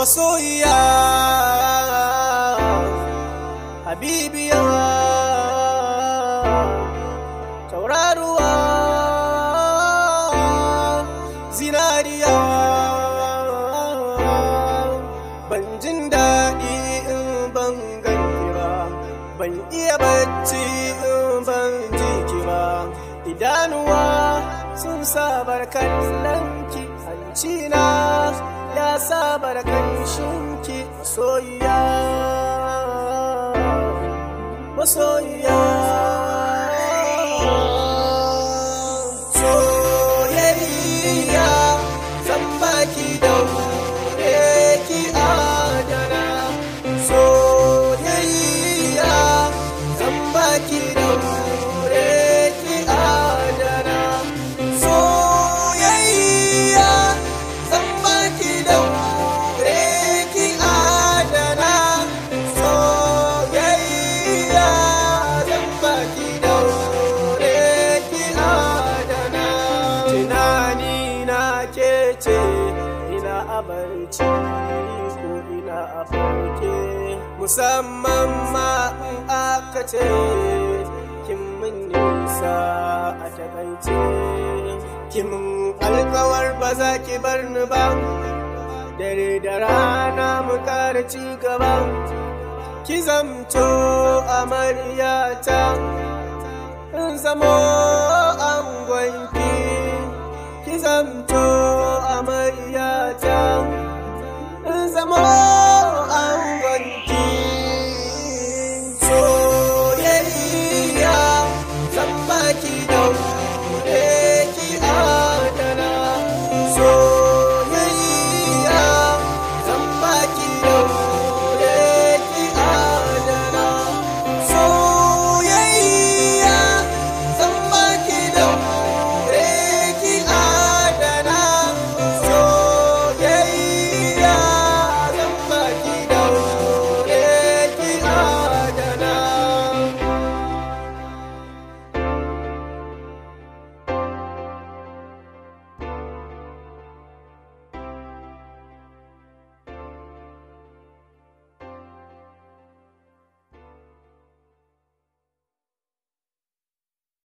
masoyiya habibiya tauraruwa zinariya ban jin daɗi in ban ganki ba, ban iya bacci in ban ji ki ba, idanuwa sun sabar kallonki, hancina ya sabar kanshinki, masoyiya masoyiya soyayya zan baki daure ki adana, soyayya zan baki daure ki adana, soyayya zan baki daure ki adana, soyayya zan baki daure ki adana. Tunani na ke ce ina a barci ko ina a farke, musamman ma in aka ce kin min nisa a takaice, kin alkawar ba za ki bar ni ba, dare da rana mu kara ci gaba, ki zamto amaryata in zamo angonki, ki zamto amaryata in zamo